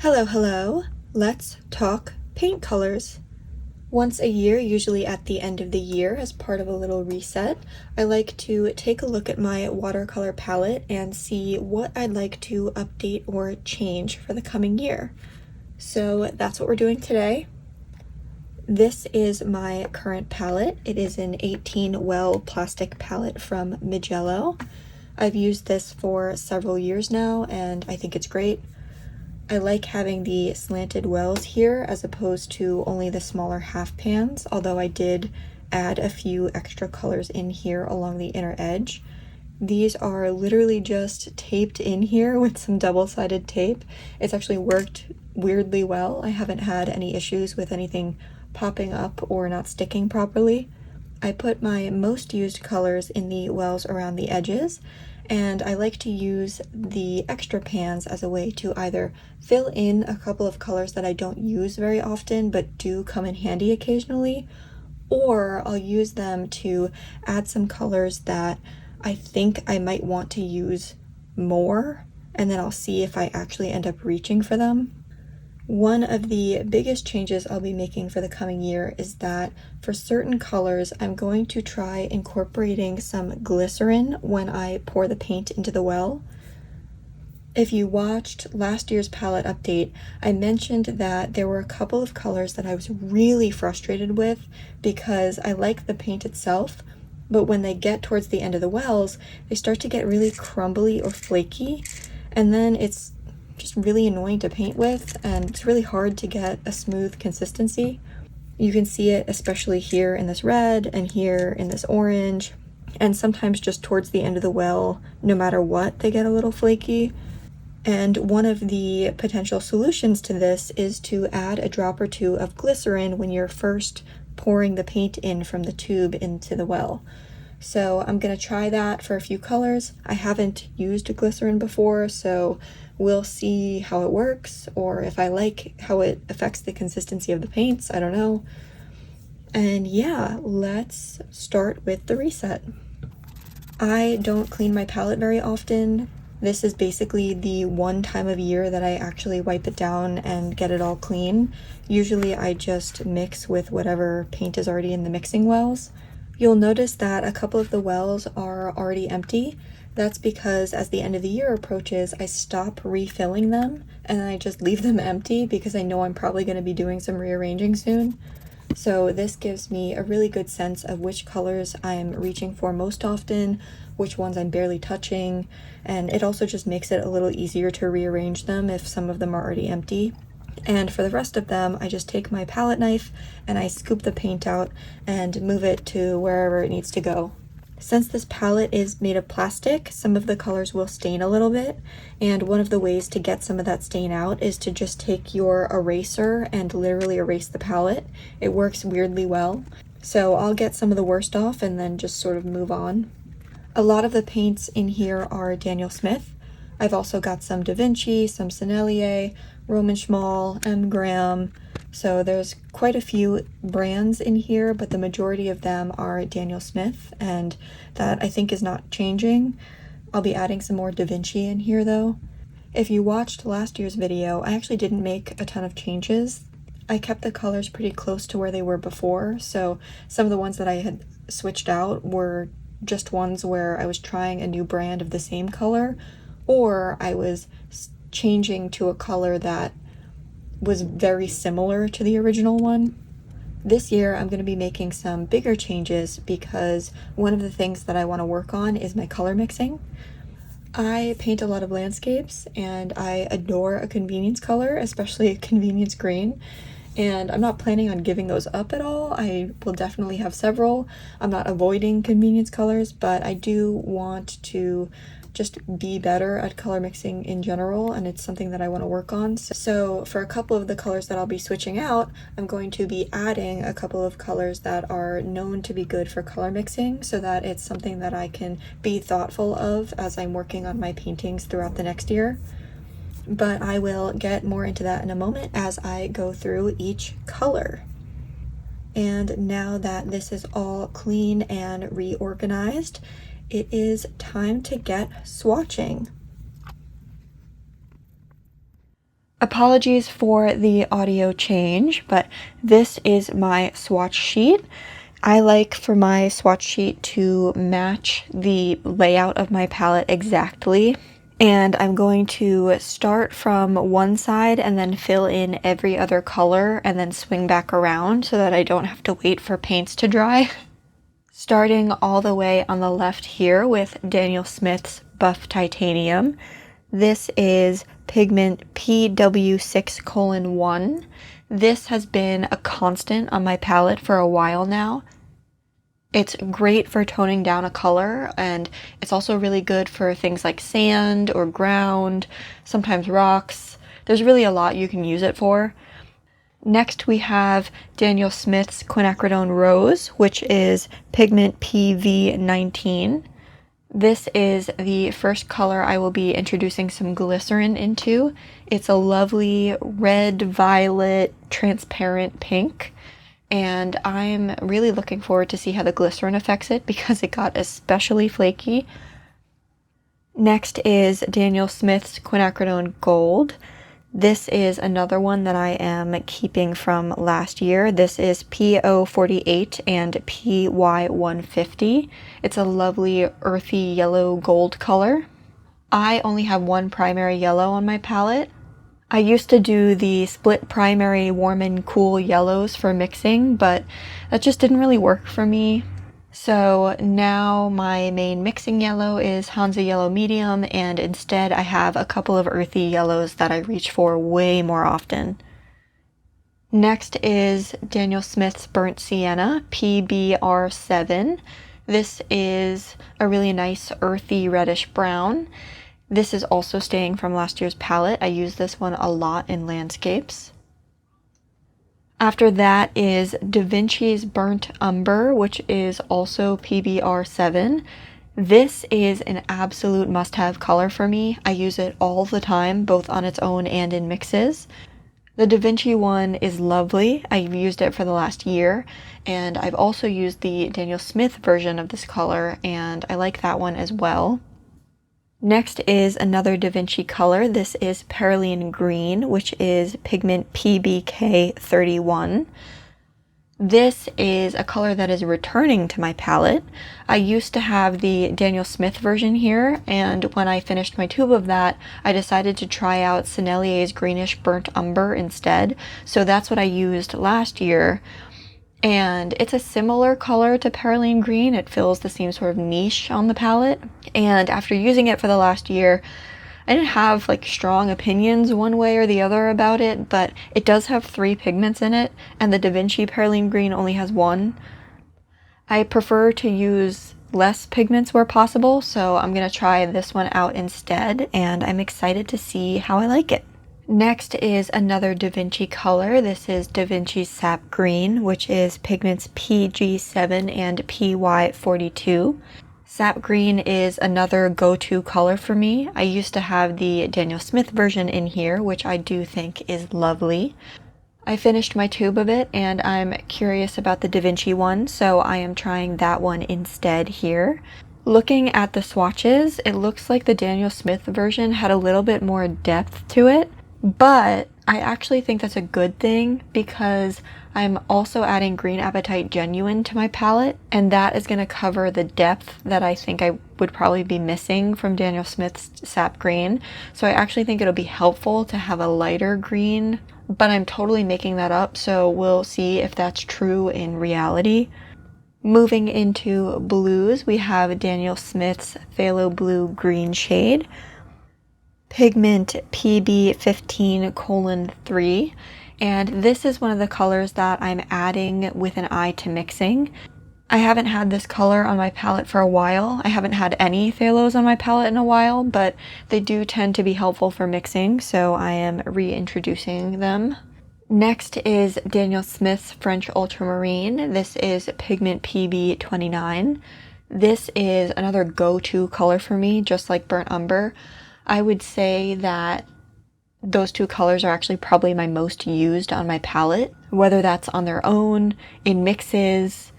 Hello, hello. Let's talk paint colors. Once a year, usually at the end of the year as part of a little reset, I like to take a look at my watercolor palette and see what I'd like to update or change for the coming year. So that's what we're doing today. This is my current palette. It is an 18 well plastic palette from Mijello. I've used this for several years now and I think it's great. I like having the slanted wells here as opposed to only the smaller half pans, although I did add a few extra colors in here along the inner edge. These are literally just taped in here with some double-sided tape. It's actually worked weirdly well. I haven't had any issues with anything popping up or not sticking properly. I put my most used colors in the wells around the edges, and I like to use the extra pans as a way to either fill in a couple of colors that I don't use very often but do come in handy occasionally, or I'll use them to add some colors that I think I might want to use more, and then I'll see if I actually end up reaching for them. One of the biggest changes I'll be making for the coming year is that for certain colors, I'm going to try incorporating some glycerin when I pour the paint into the well. If you watched last year's palette update, I mentioned that there were a couple of colors that I was really frustrated with because I like the paint itself, but when they get towards the end of the wells, they start to get really crumbly or flaky, and then it's just really annoying to paint with, and it's really hard to get a smooth consistency. You can see it especially here in this red and here in this orange, and sometimes just towards the end of the well, no matter what, they get a little flaky. And one of the potential solutions to this is to add a drop or two of glycerin when you're first pouring the paint in from the tube into the well. So I'm gonna try that for a few colors. I haven't used glycerin before, so we'll see how it works, or if I like how it affects the consistency of the paints, I don't know. And yeah, let's start with the reset. I don't clean my palette very often. This is basically the one time of year that I actually wipe it down and get it all clean. Usually I just mix with whatever paint is already in the mixing wells. You'll notice that a couple of the wells are already empty. That's because as the end of the year approaches, I stop refilling them and I just leave them empty because I know I'm probably going to be doing some rearranging soon. So this gives me a really good sense of which colors I'm reaching for most often, which ones I'm barely touching, and it also just makes it a little easier to rearrange them if some of them are already empty. And for the rest of them, I just take my palette knife and I scoop the paint out and move it to wherever it needs to go. Since this palette is made of plastic, some of the colors will stain a little bit, and one of the ways to get some of that stain out is to just take your eraser and literally erase the palette. It works weirdly well. So I'll get some of the worst off and then just sort of move on. A lot of the paints in here are Daniel Smith. I've also got some Da Vinci, some Sennelier, Roman Szmal, M. Graham. So there's quite a few brands in here, but the majority of them are Daniel Smith, and that I think is not changing. I'll be adding some more Da Vinci in here though. If you watched last year's video, I actually didn't make a ton of changes. I kept the colors pretty close to where they were before, so some of the ones that I had switched out were just ones where I was trying a new brand of the same color, or I was changing to a color that was very similar to the original one. This year I'm going to be making some bigger changes because one of the things that I want to work on is my color mixing. I paint a lot of landscapes and I adore a convenience color, especially a convenience green, and I'm not planning on giving those up at all. I will definitely have several. I'm not avoiding convenience colors, but I do want to just be better at color mixing in general, and it's something that I want to work on. So for a couple of the colors that I'll be switching out, I'm going to be adding a couple of colors that are known to be good for color mixing so that it's something that I can be thoughtful of as I'm working on my paintings throughout the next year. But I will get more into that in a moment as I go through each color. And now that this is all clean and reorganized, it is time to get swatching. Apologies for the audio change, but this is my swatch sheet. I like for my swatch sheet to match the layout of my palette exactly. And I'm going to start from one side and then fill in every other color and then swing back around so that I don't have to wait for paints to dry. Starting all the way on the left here with Daniel Smith's Buff Titanium. This is pigment PW6:1. This has been a constant on my palette for a while now. It's great for toning down a color, and it's also really good for things like sand or ground, sometimes rocks. There's really a lot you can use it for. Next we have Daniel Smith's Quinacridone Rose, which is pigment PV19. This is the first color I will be introducing some glycerin into. It's a lovely red, violet, transparent pink, and I'm really looking forward to see how the glycerin affects it because it got especially flaky. Next is Daniel Smith's Quinacridone Gold. This is another one that I am keeping from last year. This is PO48 and PY150. It's a lovely earthy yellow gold color. I only have one primary yellow on my palette. I used to do the split primary warm and cool yellows for mixing, but that just didn't really work for me. So now my main mixing yellow is Hansa Yellow Medium, and instead I have a couple of earthy yellows that I reach for way more often. Next is Daniel Smith's Burnt Sienna, PBR7. This is a really nice earthy reddish brown. This is also staying from last year's palette. I use this one a lot in landscapes. After that is Da Vinci's Burnt Umber, which is also PBR7. This is an absolute must-have color for me. I use it all the time, both on its own and in mixes. The Da Vinci one is lovely. I've used it for the last year, and I've also used the Daniel Smith version of this color, and I like that one as well. Next is another Da Vinci color. This is Perylene Green, which is pigment PBK31. This is a color that is returning to my palette. I used to have the Daniel Smith version here, and when I finished my tube of that, I decided to try out Sennelier's Greenish Burnt Umber instead, so that's what I used last year. And it's a similar color to Perylene Green. It fills the same sort of niche on the palette. And after using it for the last year, I didn't have like strong opinions one way or the other about it, but it does have 3 pigments in it, and the Da Vinci Perylene Green only has 1. I prefer to use less pigments where possible, so I'm gonna try this one out instead, and I'm excited to see how I like it. Next is another Da Vinci color. This is Da Vinci's Sap Green, which is pigments PG7 and PY42. Sap Green is another go-to color for me. I used to have the Daniel Smith version in here, which I do think is lovely. I finished my tube of it, and I'm curious about the Da Vinci one, so I am trying that one instead here. Looking at the swatches, it looks like the Daniel Smith version had a little bit more depth to it. But I actually think that's a good thing because I'm also adding Green Apatite Genuine to my palette, and that is going to cover the depth that I think I would probably be missing from Daniel Smith's Sap Green. So I actually think it'll be helpful to have a lighter green, but I'm totally making that up, so we'll see if that's true in reality. Moving into blues, we have Daniel Smith's Phthalo Blue Green shade. Pigment PB15:3, and this is one of the colors that I'm adding with an eye to mixing. I haven't had this color on my palette for a while. I haven't had any phthalos on my palette in a while, but they do tend to be helpful for mixing, so I am reintroducing them. Next is Daniel Smith's French Ultramarine. This is pigment PB29. This is another go-to color for me, just like Burnt Umber. I would say that those 2 colors are actually probably my most used on my palette, whether that's on their own, in mixes,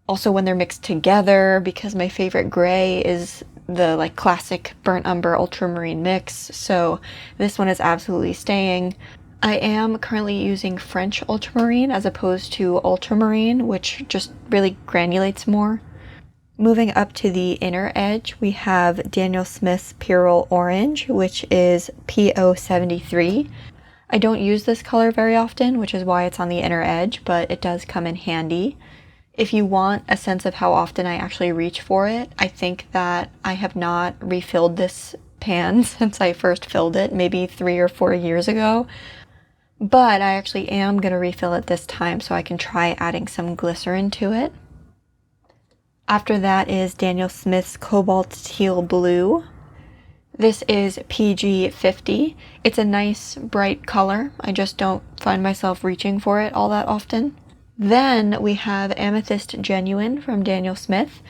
also when they're mixed together, because my favorite gray is the like classic burnt umber ultramarine mix, so this one is absolutely staying. I am currently using French ultramarine as opposed to ultramarine, which just really granulates more. Moving up to the inner edge, we have Daniel Smith's Pyrrol Orange, which is PO73. I don't use this color very often, which is why it's on the inner edge, but it does come in handy. If you want a sense of how often I actually reach for it, I think that I have not refilled this pan since I first filled it, maybe 3 or 4 years ago. But I actually am going to refill it this time so I can try adding some glycerin to it. After that is Daniel Smith's Cobalt Teal Blue. This is PG50. It's a nice bright color. I just don't find myself reaching for it all that often. Then we have Amethyst Genuine from Daniel Smith,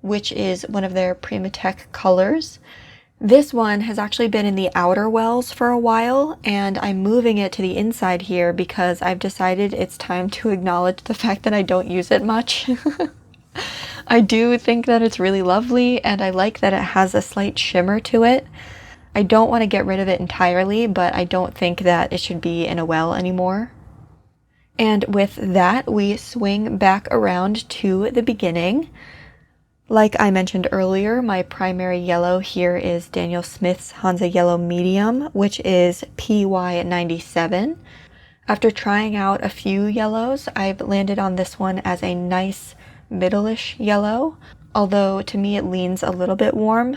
which is one of their Primatech colors. This one has actually been in the outer wells for a while, and I'm moving it to the inside here because I've decided it's time to acknowledge the fact that I don't use it much. I do think that it's really lovely, and I like that it has a slight shimmer to it. I don't want to get rid of it entirely, but I don't think that it should be in a well anymore. And with that, we swing back around to the beginning. Like I mentioned earlier, my primary yellow here is Daniel Smith's Hansa Yellow Medium, which is PY97. After trying out a few yellows, I've landed on this one as a nice middle-ish yellow, although to me it leans a little bit warm.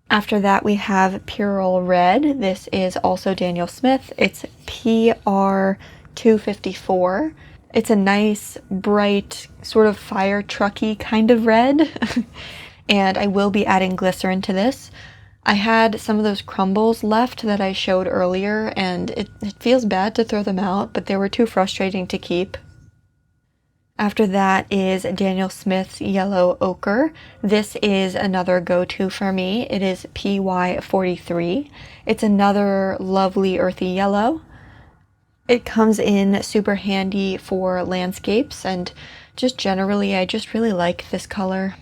After that, we have Pyrrol Red. This is also Daniel Smith. It's PR254. It's a nice, bright, sort of fire trucky kind of red. And I will be adding glycerin to this. I had some of those crumbles left that I showed earlier, and it feels bad to throw them out, but they were too frustrating to keep. After that is Daniel Smith's Yellow Ochre. This is another go-to for me. It is PY43. It's another lovely earthy yellow. It comes in super handy for landscapes, and just generally I just really like this color.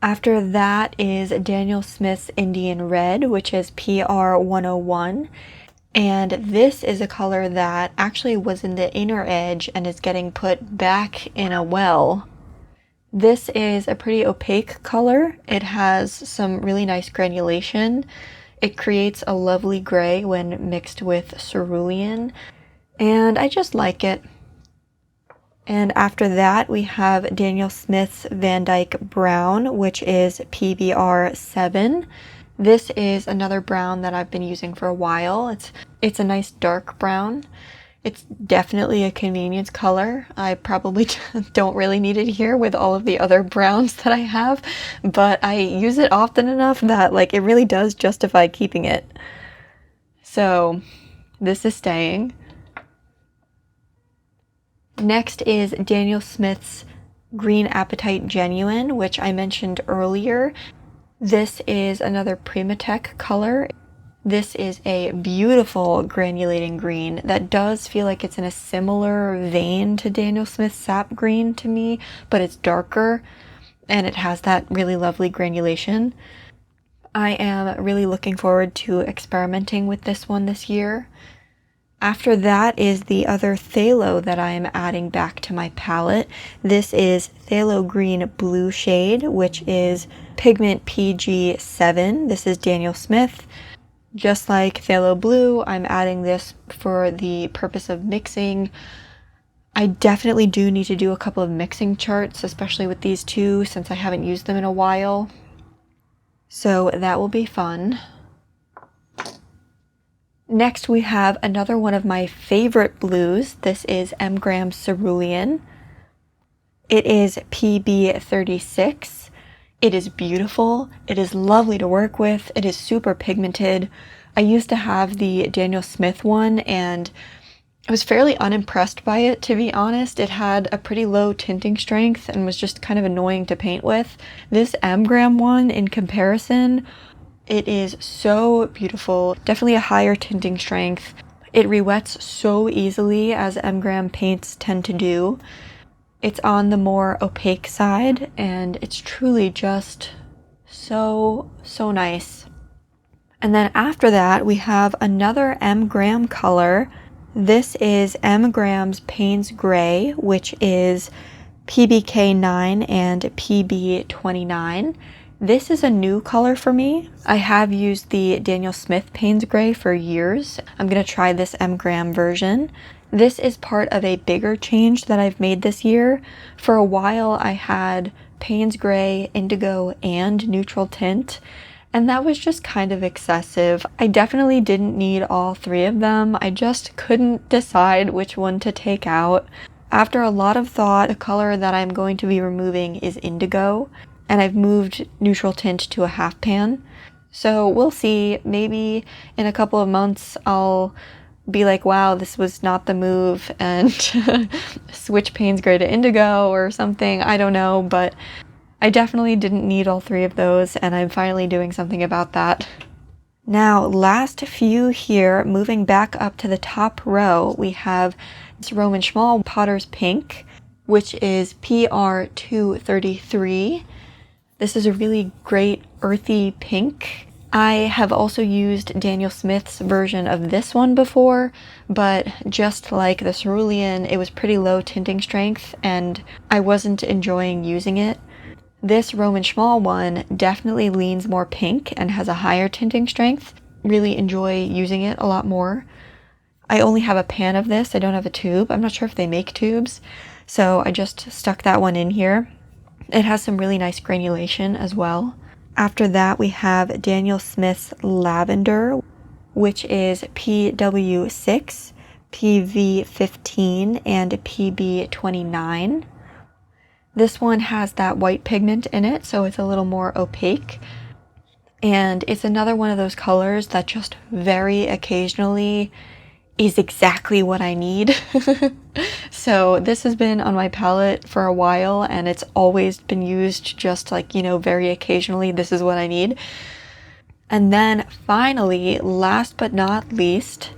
After that is Daniel Smith's Indian Red, which is PR101. And this is a color that actually was in the inner edge and is getting put back in a well. This is a pretty opaque color. It has some really nice granulation. It creates a lovely gray when mixed with cerulean, and I just like it. And after that, we have Daniel Smith's Van Dyke Brown, which is PBR7. This is another brown that I've been using for a while. It's a nice dark brown. It's definitely a convenience color. I probably don't really need it here with all of the other browns that I have, but I use it often enough that like it really does justify keeping it. So this is staying. Next is Daniel Smith's Green Apatite Genuine, which I mentioned earlier. This is another Primatech color. This is a beautiful granulating green that does feel like it's in a similar vein to Daniel Smith's Sap Green to me, but it's darker and it has that really lovely granulation. I am really looking forward to experimenting with this one this year. After that is the other Phthalo that I am adding back to my palette. This is Phthalo Green Blue shade, which is pigment PG7. This is Daniel Smith. Just like Phthalo Blue, I'm adding this for the purpose of mixing. I definitely do need to do a couple of mixing charts, especially with these two, since I haven't used them in a while. So that will be fun. Next, we have another one of my favorite blues. This is Mgram Cerulean. It is PB36. It is beautiful. It is lovely to work with. It is super pigmented. I used to have the Daniel Smith one, and I was fairly unimpressed by it, to be honest. It had a pretty low tinting strength and was just kind of annoying to paint with. This Mgram one, in comparison, it is so beautiful. Definitely a higher tinting strength. It rewets so easily, as Mgram paints tend to do. It's on the more opaque side, and it's truly just so nice. And then after that, we have another M. Graham color. This is M. Graham's Payne's Gray, which is PBK 9 and PB 29. This is a new color for me. I have used the Daniel Smith Payne's Gray for years. I'm going to try this M. Graham version. This is part of a bigger change that I've made this year. For a while, I had Payne's Gray, Indigo, and Neutral Tint, and that was just kind of excessive. I definitely didn't need all three of them. I just couldn't decide which one to take out. After a lot of thought, the color that I'm going to be removing is Indigo, and I've moved Neutral Tint to a half pan. So we'll see. Maybe in a couple of months I'll be like, wow, this was not the move, and switch Payne's Gray to Indigo or something. I don't know, but I definitely didn't need all three of those, and I'm finally doing something about that. Now, last few here, moving back up to the top row, we have this Roman Szmal Potter's Pink, which is PR 233. This is a really great earthy pink. I have also used Daniel Smith's version of this one before, but just like the Cerulean, it was pretty low tinting strength, and I wasn't enjoying using it. This Roman Szmal one definitely leans more pink and has a higher tinting strength. Really enjoy using it a lot more. I only have a pan of this. I don't have a tube. I'm not sure if they make tubes, so I just stuck that one in here. It has some really nice granulation as well. After that, we have Daniel Smith's Lavender, which is PW6, PV15, and PB29. This one has that white pigment in it, so it's a little more opaque. And it's another one of those colors that just very occasionally is exactly what I need. So this has been on my palette for a while, and it's always been used just like, you know, very occasionally. This is what I need. And then finally, last but not least,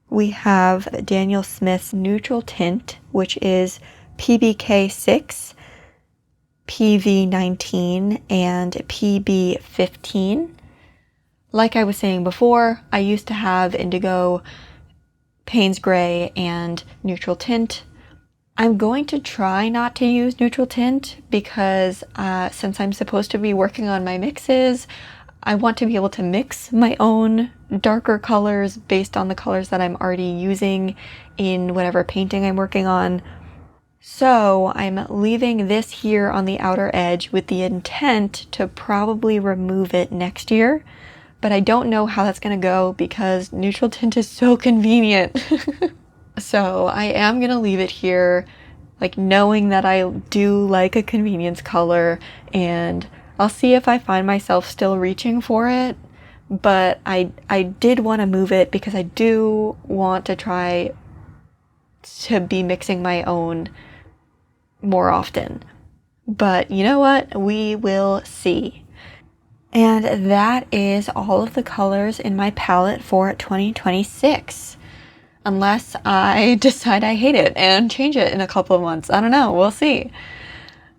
we have Daniel Smith's Neutral Tint, which is PBK 6, PV 19, and PB 15. Like I was saying before, I used to have Indigo, Payne's Gray, and Neutral Tint. I'm going to try not to use Neutral Tint because since I'm supposed to be working on my mixes, I want to be able to mix my own darker colors based on the colors that I'm already using in whatever painting I'm working on. So I'm leaving this here on the outer edge with the intent to probably remove it next year, but I don't know how that's going to go because Neutral Tint is so convenient. So I am going to leave it here, like knowing that I do like a convenience color, and I'll see if I find myself still reaching for it, but I did want to move it because I do want to try to be mixing my own more often. But you know what? We will see. And that is all of the colors in my palette for 2026. Unless I decide I hate it and change it in a couple of months. I don't know. We'll see.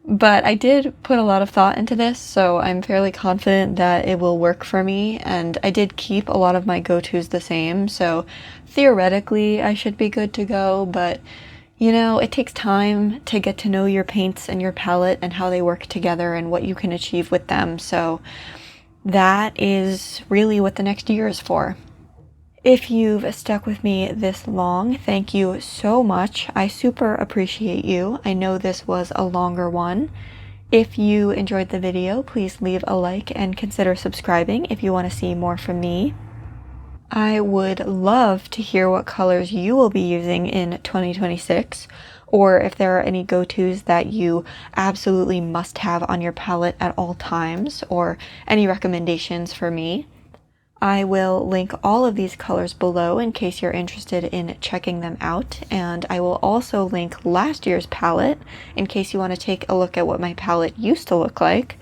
But I did put a lot of thought into this, so I'm fairly confident that it will work for me. And I did keep a lot of my go-tos the same, so theoretically I should be good to go. But you know, it takes time to get to know your paints and your palette and how they work together and what you can achieve with them. So that is really what the next year is for. If you've stuck with me this long, thank you so much. I super appreciate you. I know this was a longer one. If you enjoyed the video, please leave a like and consider subscribing if you want to see more from me. I would love to hear what colors you will be using in 2026, or if there are any go-tos that you absolutely must have on your palette at all times, or any recommendations for me. I will link all of these colors below in case you're interested in checking them out, and I will also link last year's palette in case you want to take a look at what my palette used to look like.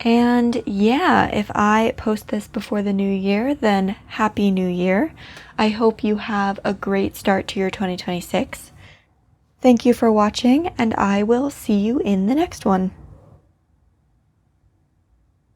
And yeah, if I post this before the new year, then Happy New Year. I hope you have a great start to your 2026. Thank you for watching, and I will see you in the next one.